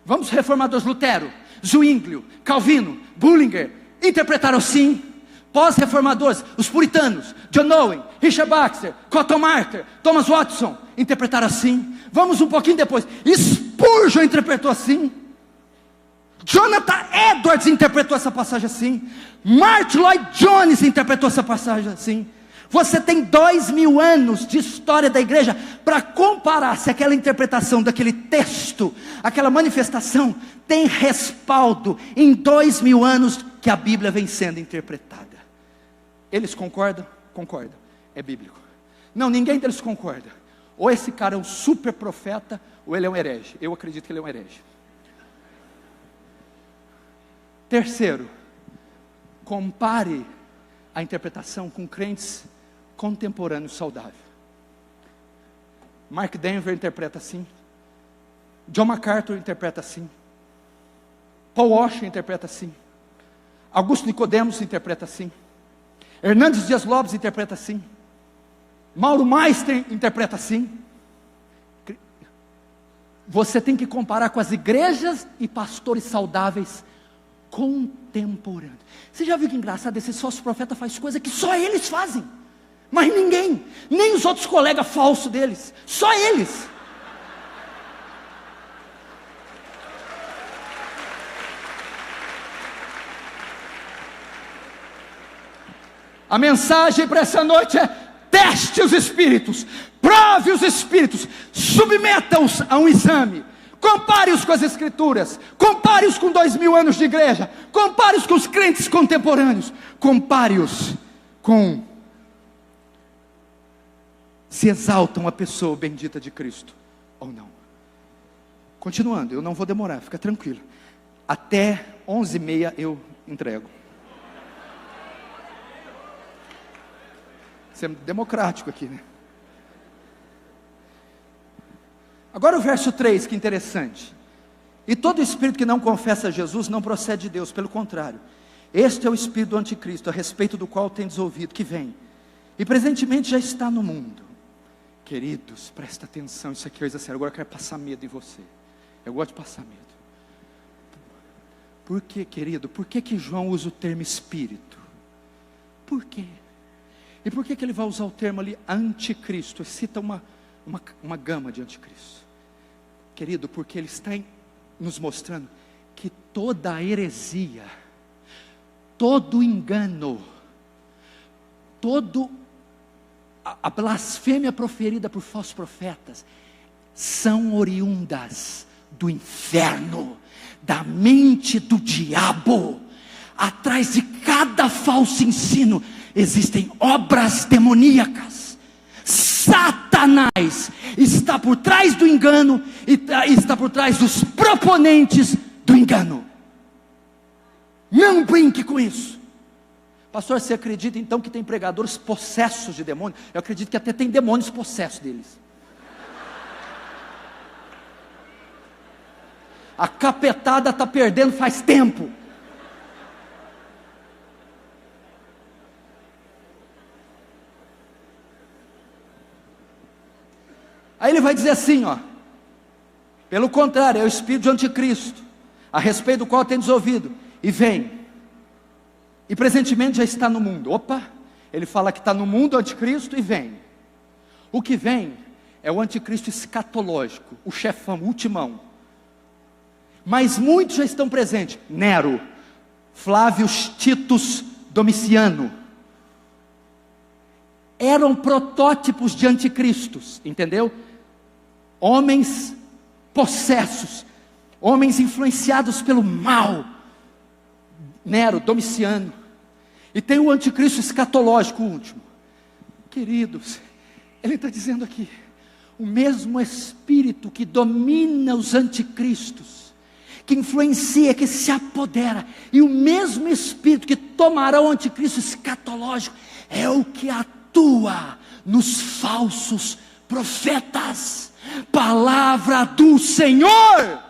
S2: Vamos para os reformadores, Lutero, Zwinglio, Calvino, Bullinger, interpretaram assim. Pós-reformadores, os puritanos, John Owen, Richard Baxter, Cotton Mather, Thomas Watson, interpretaram assim. Vamos um pouquinho depois, Spurgeon interpretou assim. Jonathan Edwards interpretou essa passagem assim. Martin Lloyd Jones interpretou essa passagem assim. Você tem 2000 anos de história da igreja para comparar se aquela interpretação daquele texto, aquela manifestação, tem respaldo em 2000 anos que a Bíblia vem sendo interpretada. Eles concordam? Concordam. É bíblico. Não, ninguém deles concorda. Ou esse cara é um super profeta, ou ele é um herege. Eu acredito que ele é um herege. Terceiro, compare a interpretação com crentes contemporâneos saudáveis. Mark Denver interpreta assim. John MacArthur interpreta assim. Paul Washer interpreta assim. Augusto Nicodemos interpreta assim. Hernandes Dias Lopes interpreta assim. Mauro Meister interpreta assim. Você tem que comparar com as igrejas e pastores saudáveis contemporâneos. Você já viu que engraçado? Esse falso profeta faz coisa que só eles fazem, mas ninguém, nem os outros colegas falsos deles, só eles. A mensagem para essa noite é: teste os espíritos, prove os espíritos, submeta-os a um exame, compare-os com as Escrituras, compare-os com 2000 anos de igreja, compare-os com os crentes contemporâneos, compare-os com se exaltam a pessoa bendita de Cristo ou não. Continuando, eu não vou demorar, fica tranquilo, até 11h30 eu entrego. Isso é democrático aqui, né? Agora o verso 3, que interessante. E todo espírito que não confessa Jesus não procede de Deus, pelo contrário, este é o espírito do anticristo, a respeito do qual tendes ouvido que vem, e presentemente já está no mundo. Queridos, presta atenção, isso aqui é coisa séria. Agora eu quero passar medo em você. Eu gosto de passar medo. Por que, querido? Por que João usa o termo espírito? Por quê? E por que ele vai usar o termo ali anticristo? Ele cita uma gama de anticristo. Querido, porque ele está nos mostrando que toda a heresia, todo engano, a blasfêmia proferida por falsos profetas são oriundas do inferno, da mente do diabo. Atrás de cada falso ensino existem obras demoníacas. Satanás está por trás do engano e está por trás dos proponentes do engano. Não brinque com isso. Pastor, você acredita então que tem pregadores possessos de demônio? Eu acredito que até tem demônios possessos deles. A capetada está perdendo faz tempo. Aí ele vai dizer assim, ó: pelo contrário, é o espírito de anticristo, a respeito do qual tendes ouvido, e vem, e presentemente já está no mundo. Opa, ele fala que está no mundo o anticristo e vem. O que vem é o anticristo escatológico, o chefão, o ultimão. Mas muitos já estão presentes: Nero, Flávio Titus Domiciano, eram protótipos de anticristos, entendeu? Homens possessos, homens influenciados pelo mal. Nero, Domiciano. E tem o anticristo escatológico, o último. Queridos, ele está dizendo aqui: o mesmo espírito que domina os anticristos, que influencia, que se apodera, e o mesmo espírito que tomará o anticristo escatológico, é o que atua nos falsos profetas. Palavra do Senhor.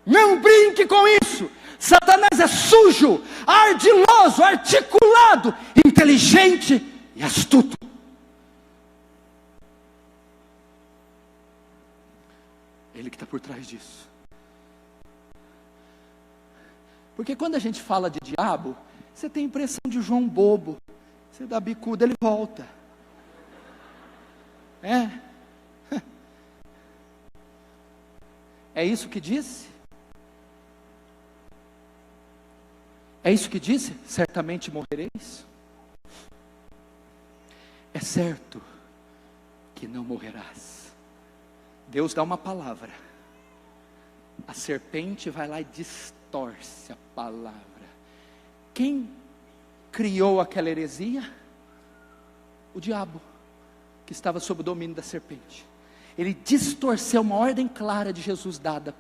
S2: Não brinque com isso. Satanás é sujo, ardiloso, articulado, inteligente e astuto. Ele que está por trás disso. Porque quando a gente fala de diabo, você tem a impressão de João bobo. Você dá bicuda, ele volta. É isso que disse? É isso que disse? Certamente morrereis. É certo que não morrerás. Deus dá uma palavra, a serpente vai lá e distorce a palavra. Quem criou aquela heresia? O diabo, que estava sob o domínio da serpente. Ele distorceu uma ordem clara de Jesus dada.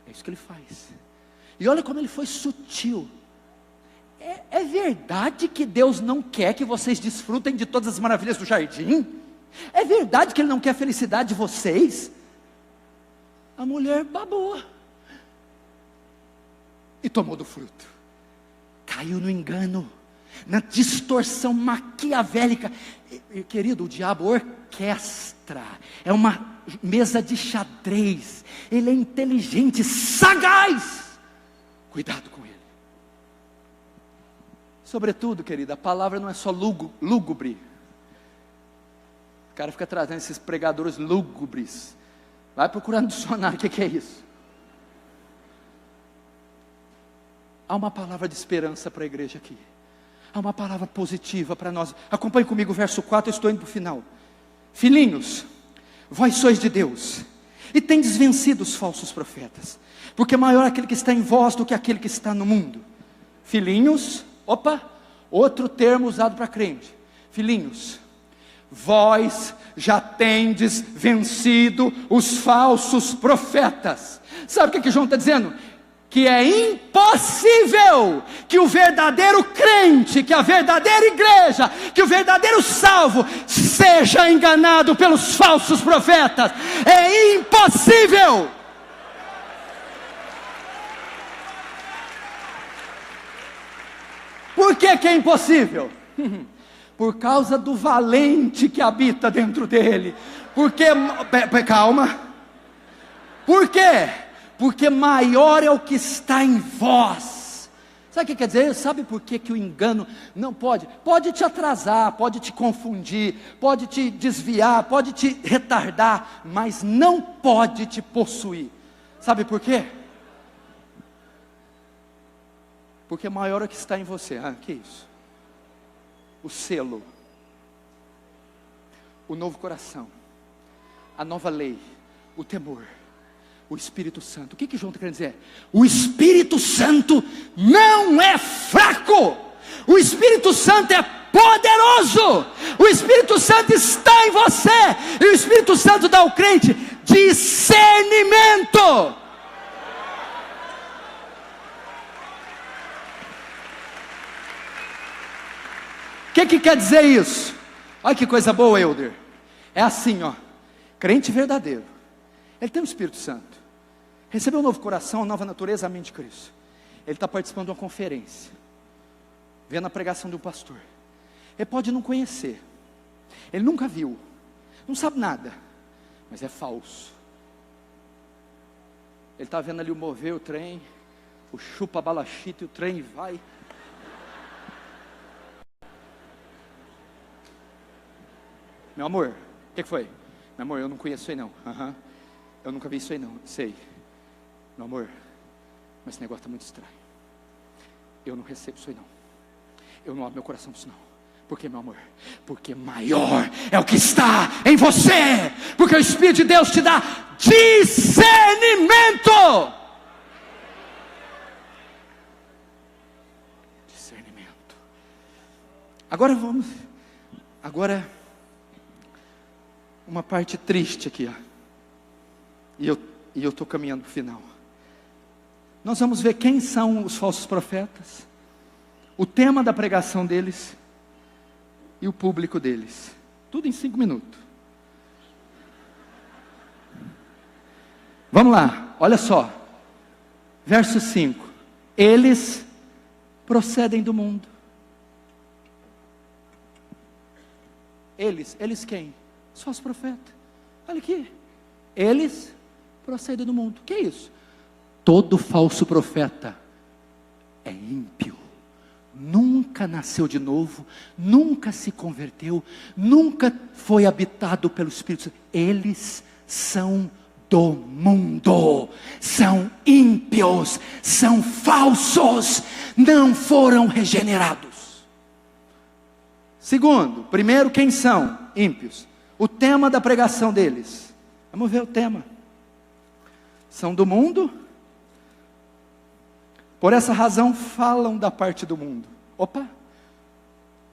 S2: É isso que ele faz. E olha como ele foi sutil. É verdade que Deus não quer que vocês desfrutem de todas as maravilhas do jardim? É verdade que Ele não quer a felicidade de vocês? A mulher babou e tomou do fruto. Caiu no engano, na distorção maquiavélica. Querido, o diabo orquestra. É uma mesa de xadrez. Ele é inteligente, sagaz. Cuidado com ele. Sobretudo, querida, a palavra não é só lúgubre. O cara fica trazendo esses pregadores lúgubres. Vai procurar no dicionário, o que é isso? Há uma palavra de esperança para a igreja aqui. Há uma palavra positiva para nós. Acompanhe comigo o verso 4, eu estou indo para o final. Filhinhos, vós sois de Deus, e tendes vencido os falsos profetas, porque maior é aquele que está em vós do que aquele que está no mundo. Filhinhos, outro termo usado para crente. Filhinhos, vós já tendes vencido os falsos profetas. Sabe o que João está dizendo? Que é impossível que o verdadeiro crente, que a verdadeira igreja, que o verdadeiro salvo seja enganado pelos falsos profetas. É impossível. Por que é impossível? Por causa do valente que habita dentro dele. Porque, calma. Por quê? Porque maior é o que está em vós. Sabe o que quer dizer? Sabe por que o engano não pode? Pode te atrasar, pode te confundir, pode te desviar, pode te retardar, mas não pode te possuir. Sabe por quê? Porque maior é o que está em você. Que isso? O selo, o novo coração, a nova lei, o temor, o Espírito Santo. O que João está querendo dizer? O Espírito Santo não é fraco, o Espírito Santo é poderoso, o Espírito Santo está em você, e o Espírito Santo dá ao crente discernimento. O que quer dizer isso? Olha que coisa boa, Elder. É assim, crente verdadeiro, Ele tem o Espírito Santo. Recebeu um novo coração, uma nova natureza, a mente de Cristo. Ele está participando de uma conferência, vendo a pregação de um pastor. Ele pode não conhecer, ele nunca viu, não sabe nada, mas é falso. Ele está vendo ali o mover, o trem, o chupa balachita e o trem vai. Meu amor, o que foi? Meu amor, eu não conheço isso aí não. Eu nunca vi isso aí não, sei. Meu amor, mas esse negócio está muito estranho. Eu não recebo isso aí não. Eu não abro meu coração para isso não. Por quê, meu amor? Porque maior é o que está em você. Porque o Espírito de Deus te dá discernimento. Discernimento. Agora uma parte triste aqui, ó. E eu estou caminhando para o final. Nós vamos ver quem são os falsos profetas, o tema da pregação deles e o público deles. Tudo em 5 minutos. Vamos lá, olha só. Verso 5. Eles procedem do mundo. Eles quem? Os falsos profetas. Olha aqui. Eles procedem do mundo. O que é isso? Todo falso profeta é ímpio, nunca nasceu de novo, nunca se converteu, nunca foi habitado pelo Espírito Santo. Eles são do mundo, são ímpios, são falsos, não foram regenerados. Segundo, primeiro, quem são ímpios? O tema da pregação deles. Vamos ver o tema. São do mundo. Por essa razão falam da parte do mundo. Opa!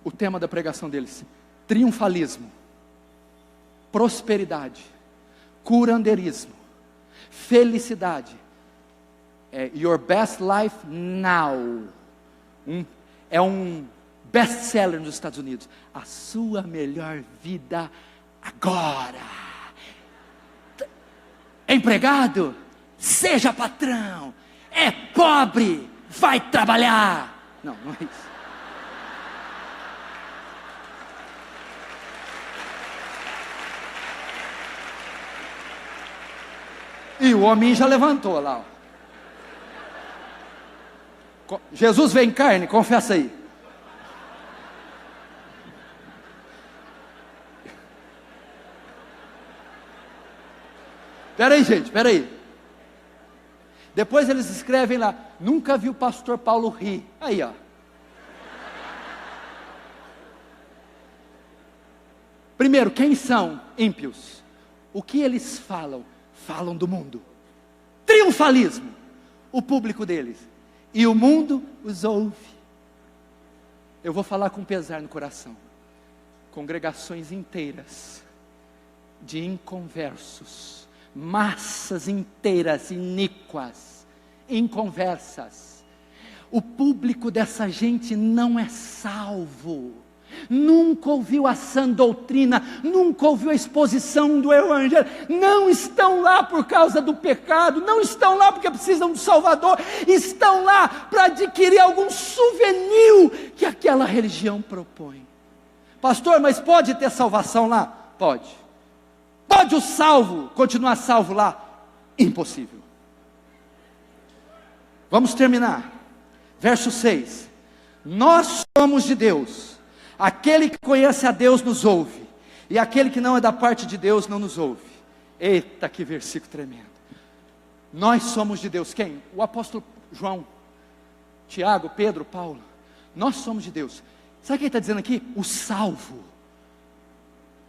S2: O tema da pregação deles: triunfalismo, prosperidade, curandeirismo, felicidade. Your best life now. É um best-seller nos Estados Unidos. A sua melhor vida agora. Empregado, seja patrão. É pobre, vai trabalhar. Não é isso. E o homem já levantou lá. Jesus veio em carne, confessa aí. Espera aí, gente, espera aí. Depois eles escrevem lá: nunca vi o pastor Paulo rir. Aí, ó. Primeiro, quem são ímpios? O que eles falam? Falam do mundo. Triunfalismo. O público deles. E o mundo os ouve. Eu vou falar com pesar no coração. Congregações inteiras de inconversos, massas inteiras iníquas, inconversas. O público dessa gente não é salvo, nunca ouviu a sã doutrina, nunca ouviu a exposição do Evangelho, não estão lá por causa do pecado, não estão lá porque precisam do Salvador, estão lá para adquirir algum souvenir que aquela religião propõe. Pastor, mas pode ter salvação lá? Pode. Pode o salvo continuar salvo lá? Impossível. Vamos terminar. Verso 6. Nós somos de Deus. Aquele que conhece a Deus nos ouve. E aquele que não é da parte de Deus não nos ouve. Eita, que versículo tremendo. Nós somos de Deus. Quem? O apóstolo João, Tiago, Pedro, Paulo. Nós somos de Deus. Sabe o que ele está dizendo aqui? O salvo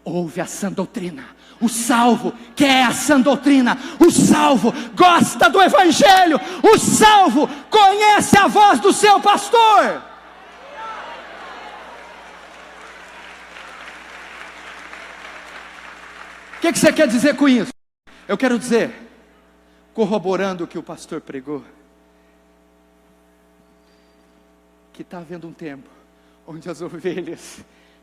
S2: ouve a sã doutrina. O salvo quer a sã doutrina. O salvo gosta do Evangelho. O salvo conhece a voz do seu pastor. O que você quer dizer com isso? Eu quero dizer, corroborando o que o pastor pregou, que está havendo um tempo onde as ovelhas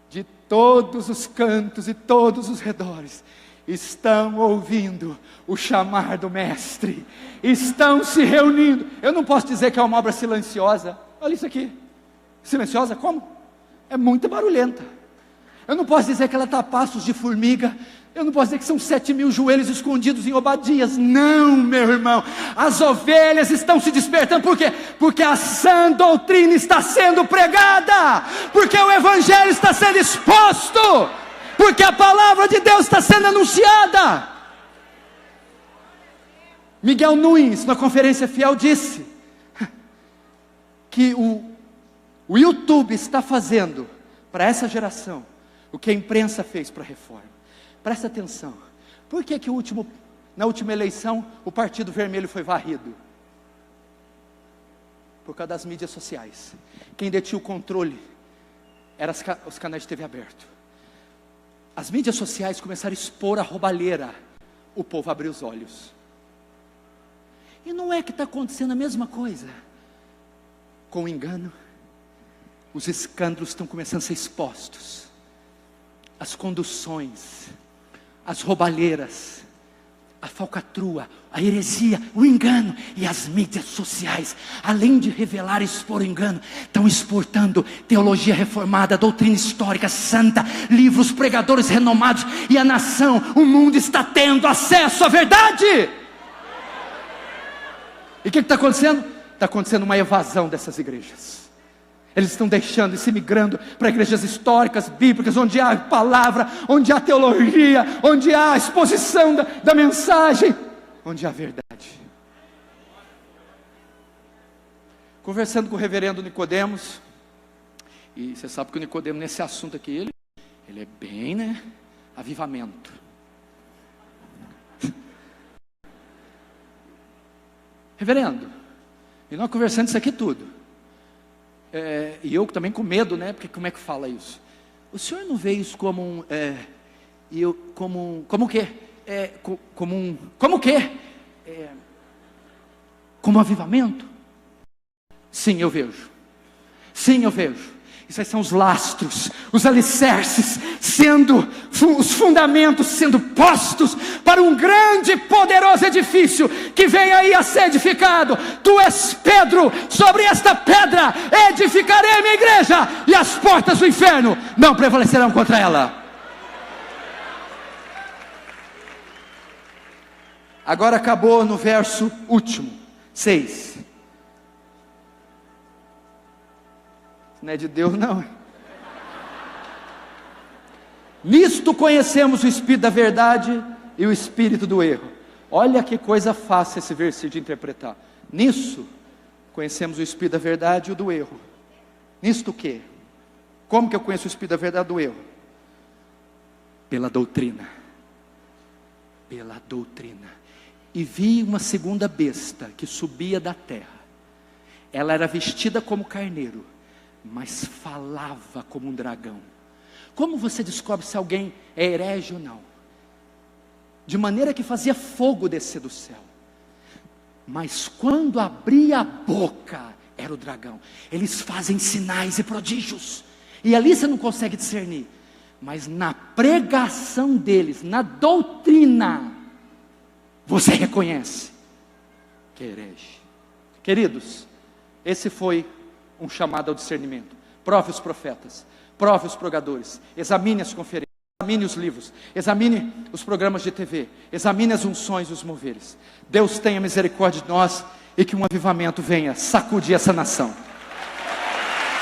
S2: de todos os cantos e todos os redores estão ouvindo o chamar do Mestre, estão se reunindo. Eu não posso dizer que é uma obra silenciosa. Olha isso aqui, silenciosa como? É muito barulhenta. Eu não posso dizer que ela está a passos de formiga. Eu não posso dizer que são 7.000 joelhos escondidos em Obadias. Não, meu irmão, as ovelhas estão se despertando. Por quê? Porque a sã doutrina está sendo pregada, porque o Evangelho está sendo exposto, porque a palavra de Deus está sendo anunciada. Miguel Nunes, na Conferência Fiel, disse que o YouTube está fazendo para essa geração o que a imprensa fez para a Reforma. Presta atenção. Por que na última eleição o Partido Vermelho foi varrido? Por causa das mídias sociais. Quem detinha o controle eram os canais de TV aberto. As mídias sociais começaram a expor a roubalheira. O povo abriu os olhos. E não é que está acontecendo a mesma coisa? Com o engano, os escândalos estão começando a ser expostos. As conduções, as roubalheiras, a falcatrua, a heresia, o engano. E as mídias sociais, além de revelar e expor o engano, estão exportando teologia reformada, doutrina histórica santa, livros, pregadores renomados. E a nação, o mundo está tendo acesso à verdade. E o que está acontecendo? Está acontecendo uma evasão dessas igrejas. Eles estão deixando e se migrando para igrejas históricas, bíblicas, onde há palavra, onde há teologia, onde há exposição da mensagem, onde há verdade. Conversando com o reverendo Nicodemos, e você sabe que o Nicodemos nesse assunto aqui, ele é bem, avivamento. Reverendo, e nós conversando isso aqui tudo. E eu também com medo, porque como é que fala isso? O senhor não vê isso como como avivamento? Sim, eu vejo. Sim, eu vejo. Isso aí são os lastros, os alicerces, os fundamentos sendo postos para um grande e poderoso edifício que vem aí a ser edificado. Tu és Pedro, sobre esta pedra edificarei a minha igreja, e as portas do inferno não prevalecerão contra ela. Agora acabou no verso último, 6. Não é de Deus não. Nisto conhecemos o espírito da verdade e o espírito do erro. Olha que coisa fácil esse versículo de interpretar. Nisso conhecemos o espírito da verdade e o do erro. Nisto o quê? Como que eu conheço o espírito da verdade e do erro? Pela doutrina. Pela doutrina. E vi uma segunda besta que subia da terra. Ela era vestida como carneiro, mas falava como um dragão. Como você descobre se alguém é herege ou não? De maneira que fazia fogo descer do céu. Mas quando abria a boca, era o dragão. Eles fazem sinais e prodígios, e ali você não consegue discernir. Mas na pregação deles, na doutrina, você reconhece que é herege. Queridos, esse foi um chamado ao discernimento. Prove os profetas, prove os pregadores, examine as conferências, examine os livros, examine os programas de TV, examine as unções e os moveres. Deus tenha misericórdia de nós, e que um avivamento venha sacudir essa nação.